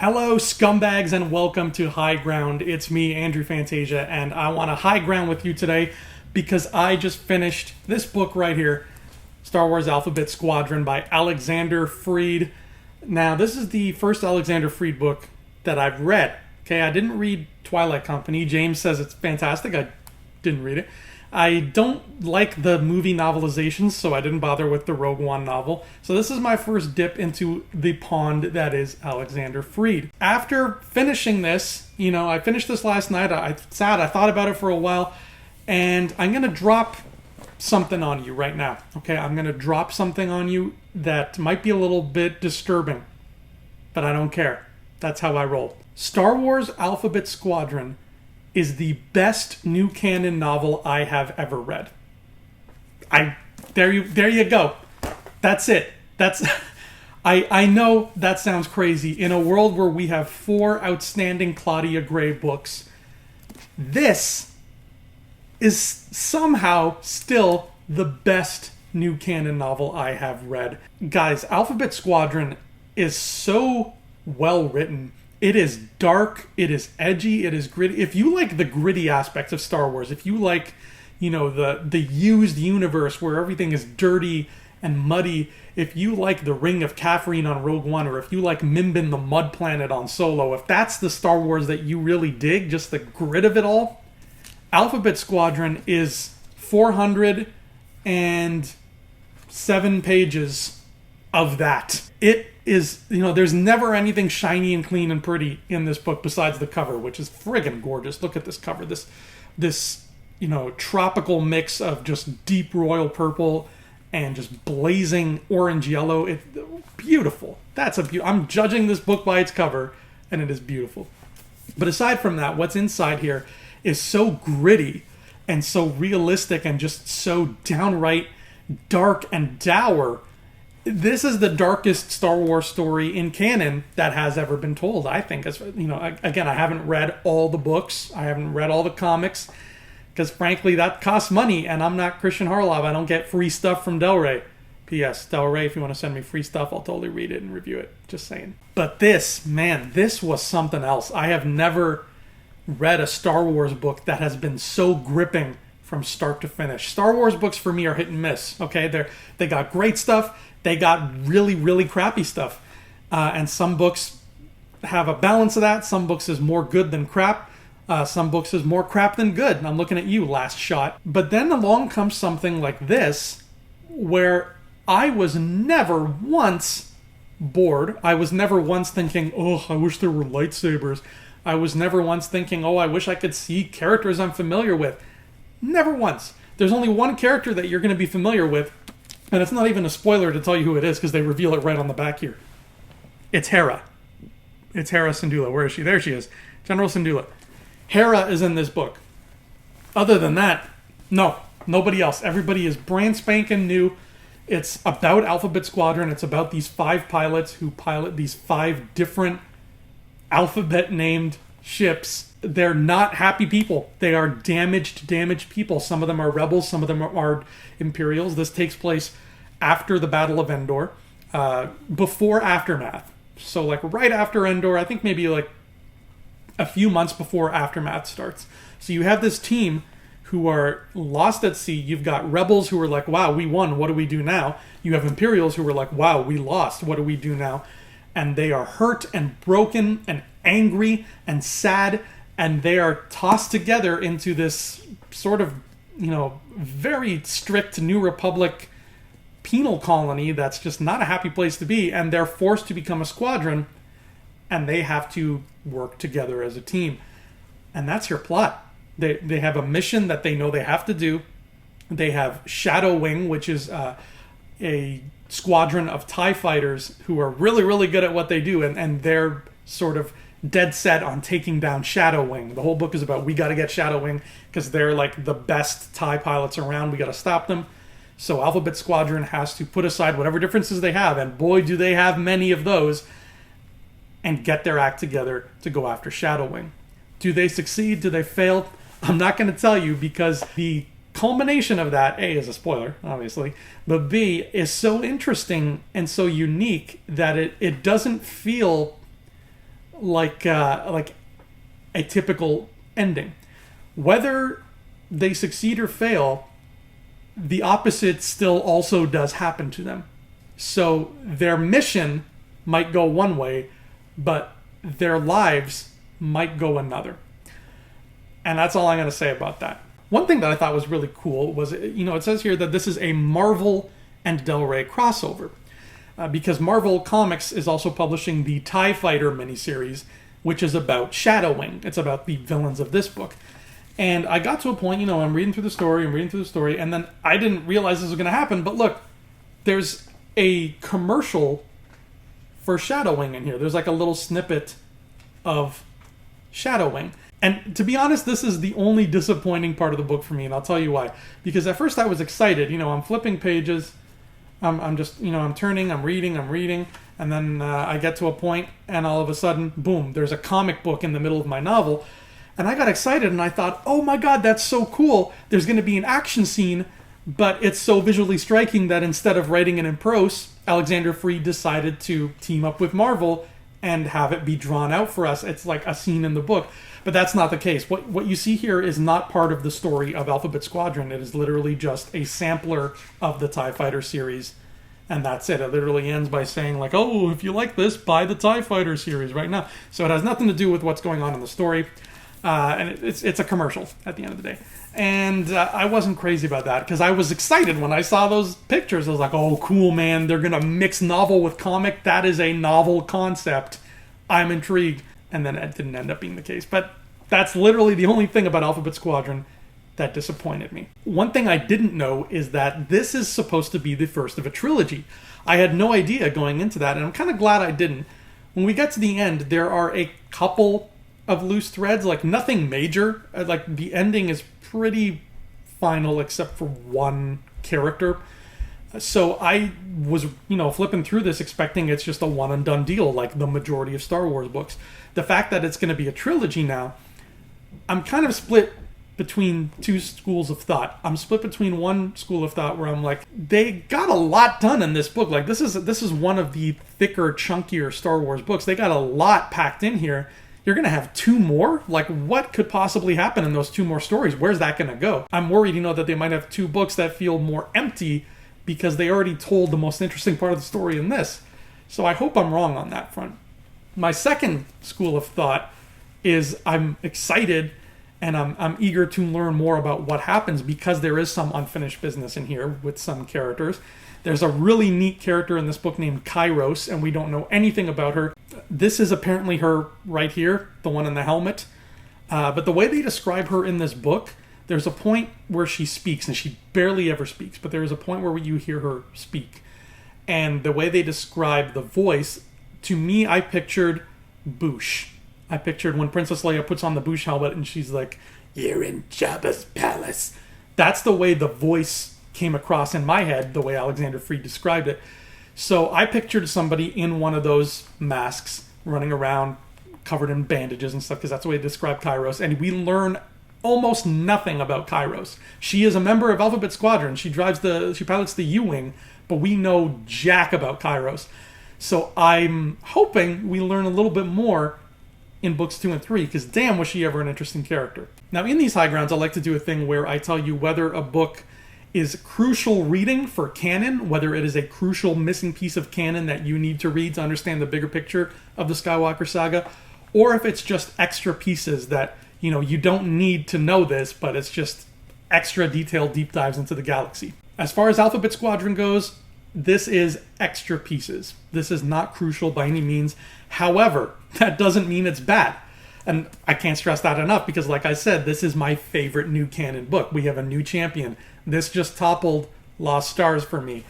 Hello, scumbags, and welcome to High Ground. It's me, Andrew Fantasia, and I want to high ground with you today because I just finished this book right here, Star Wars Alphabet Squadron by Alexander Freed. Now, this is the first Alexander Freed book that I've read. Okay, I didn't read Twilight Company. James says it's fantastic. I didn't read it. I don't like the movie novelizations, so I didn't bother with the Rogue One novel. So this is my first dip into the pond that is Alexander Freed. After finishing this, I finished this last night. I thought about it for a while, and I'm going to drop something on you right now. Okay, I'm going to drop something on you that might be a little bit disturbing, but I don't care. That's how I roll. Star Wars Alphabet Squadron is the best new canon novel I have ever read. There you go. That's it. I know that sounds crazy. In a world where we have 4 outstanding Claudia Gray books, this is somehow still the best new canon novel I have read. Guys, Alphabet Squadron is so well written. It is dark, it is edgy, it is gritty. If you like the gritty aspects of Star Wars, if you like, the used universe where everything is dirty and muddy, if you like the Ring of Catherine on Rogue One, or if you like Mimbin the Mud Planet on Solo, if that's the Star Wars that you really dig, just the grit of it all, Alphabet Squadron is 407 pages of that. It is, there's never anything shiny and clean and pretty in this book besides the cover, which is friggin' gorgeous. Look at this cover. This tropical mix of just deep royal purple and just blazing orange yellow. It's beautiful. I'm judging this book by its cover, and it is beautiful. But aside from that, what's inside here is so gritty and so realistic and just so downright dark and dour. This is the darkest Star Wars story in canon that has ever been told, I think. Again, I haven't read all the books. I haven't read all the comics. Because, frankly, that costs money, and I'm not Christian Harloff. I don't get free stuff from Del Rey. P.S. Del Rey, if you want to send me free stuff, I'll totally read it and review it. Just saying. But this was something else. I have never read a Star Wars book that has been so gripping from start to finish. Star Wars books, for me, are hit and miss. Okay, they got great stuff. They got really, really crappy stuff. And some books have a balance of that. Some books is more good than crap. Some books is more crap than good. And I'm looking at you, Last Shot. But then along comes something like this, where I was never once bored. I was never once thinking, oh, I wish there were lightsabers. I was never once thinking, oh, I wish I could see characters I'm familiar with. Never once. There's only one character that you're going to be familiar with, and it's not even a spoiler to tell you who it is because they reveal it right on the back here. It's Hera. It's Hera Syndulla. Where is she? There she is. General Syndulla. Hera is in this book. Other than that, no. Nobody else. Everybody is brand spanking new. It's about Alphabet Squadron. It's about these 5 pilots who pilot these 5 different alphabet-named ships. They're not happy people. They are damaged people. Some of them are rebels. Some of them are Imperials. This takes place after the Battle of Endor, before Aftermath. So right after Endor, I think maybe a few months before Aftermath starts. So you have this team who are lost at sea. You've got rebels who are like, wow, we won. What do we do now? You have Imperials who are like, wow, we lost. What do we do now? And they are hurt and broken and angry and sad, and they are tossed together into this sort of, very strict New Republic penal colony that's just not a happy place to be, and they're forced to become a squadron, and they have to work together as a team. And that's your plot. They have a mission that they know they have to do. They have Shadow Wing, which is a squadron of TIE fighters who are really, really good at what they do, and they're sort of dead set on taking down Shadow Wing. The whole book is about, we got to get Shadow Wing because they're the best TIE pilots around. We got to stop them. So Alphabet Squadron has to put aside whatever differences they have, and boy, do they have many of those, and get their act together to go after Shadow Wing. Do they succeed? Do they fail? I'm not going to tell you, because the culmination of that, A, is a spoiler, obviously, but B, is so interesting and so unique that it doesn't feel like a typical ending. Whether they succeed or fail, the opposite still also does happen to them. So their mission might go one way, but their lives might go another. And that's all I'm going to say about that. One thing that I thought was really cool was, it says here that this is a Marvel and Del Rey crossover. Because Marvel Comics is also publishing the TIE Fighter miniseries, which is about Shadow-Wing. It's about the villains of this book. And I got to a point, I'm reading through the story, and then I didn't realize this was going to happen. But look, there's a commercial for Shadow-Wing in here. There's like a little snippet of Shadow-Wing. And to be honest, this is the only disappointing part of the book for me, and I'll tell you why. Because at first I was excited. I'm flipping pages. I'm just, I'm turning, I'm reading, and then I get to a point, and all of a sudden, boom, there's a comic book in the middle of my novel. And I got excited, and I thought, oh my god, that's so cool. There's going to be an action scene, but it's so visually striking that instead of writing it in prose, Alexander Freed decided to team up with Marvel and have it be drawn out for us. It's like a scene in the book. But that's not the case. What you see here is not part of the story of Alphabet Squadron. It is literally just a sampler of the TIE Fighter series. And that's it. It literally ends by saying, like, oh, if you like this, buy the TIE Fighter series right now. So it has nothing to do with what's going on in the story. And it's a commercial at the end of the day. And I wasn't crazy about that because I was excited when I saw those pictures. I was like, oh, cool, man. They're going to mix novel with comic. That is a novel concept. I'm intrigued. And then it didn't end up being the case. But that's literally the only thing about Alphabet Squadron that disappointed me. One thing I didn't know is that this is supposed to be the first of a trilogy. I had no idea going into that, and I'm kind of glad I didn't. When we get to the end, there are a couple of loose threads, like nothing major. Like the ending is pretty final except for one character. So I was, flipping through this expecting it's just a one and done deal like the majority of Star Wars books. The fact that it's going to be a trilogy now, I'm kind of split between two schools of thought. I'm split between one school of thought where I'm like, they got a lot done in this book. Like this is one of the thicker, chunkier Star Wars books. They got a lot packed in here. You're going to have two more? Like, what could possibly happen in those two more stories? Where's that going to go? I'm worried, that they might have two books that feel more empty because they already told the most interesting part of the story in this. So I hope I'm wrong on that front. My second school of thought is I'm excited and I'm eager to learn more about what happens because there is some unfinished business in here with some characters. There's a really neat character in this book named Kairos, and we don't know anything about her. This is apparently her right here, the one in the helmet. But the way they describe her in this book, there's a point where she speaks, and she barely ever speaks, but there is a point where you hear her speak. And the way they describe the voice, to me, I pictured Boushh. I pictured when Princess Leia puts on the Boushh helmet and she's like, "You're in Jabba's palace." That's the way the voice came across in my head, the way Alexander Freed described it. So I pictured somebody in one of those masks running around covered in bandages and stuff, because that's the way they describe Kairos. And we learn almost nothing about Kairos. She is a member of Alphabet Squadron. She pilots the U-Wing, but we know jack about Kairos. So I'm hoping we learn a little bit more in books 2 and 3, because damn, was she ever an interesting character. Now, in these high grounds, I like to do a thing where I tell you whether a book is crucial reading for canon, whether it is a crucial missing piece of canon that you need to read to understand the bigger picture of the Skywalker saga, or if it's just extra pieces that, you don't need to know this, but it's just extra detailed deep dives into the galaxy. As far as Alphabet Squadron goes, this is extra pieces. This is not crucial by any means. However, that doesn't mean it's bad. And I can't stress that enough because, like I said, this is my favorite new canon book. We have a new champion. This just toppled Lost Stars for me.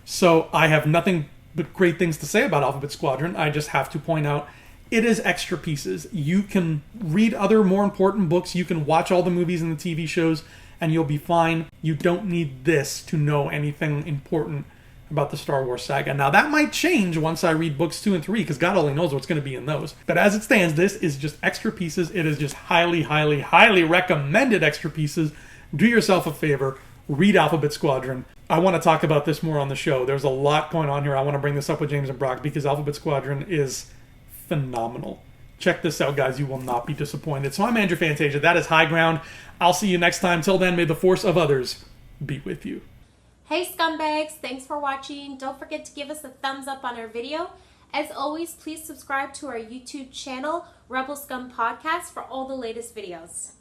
So I have nothing but great things to say about Alphabet Squadron. I just have to point out it is extra pieces. You can read other more important books. You can watch all the movies and the TV shows, and you'll be fine. You don't need this to know anything important about the Star Wars saga. Now, that might change once I read books 2 and 3, because God only knows what's going to be in those. But as it stands, this is just extra pieces. It is just highly, highly, highly recommended extra pieces. Do yourself a favor. Read Alphabet Squadron. I want to talk about this more on the show. There's a lot going on here. I want to bring this up with James and Brock because Alphabet Squadron is phenomenal. Check this out, guys. You will not be disappointed. So I'm Andrew Fantasia. That is High Ground. I'll see you next time. Till then, may the force of others be with you. Hey scumbags, thanks for watching. Don't forget to give us a thumbs up on our video. As always, please subscribe to our YouTube channel, Rebel Scum Podcast, for all the latest videos.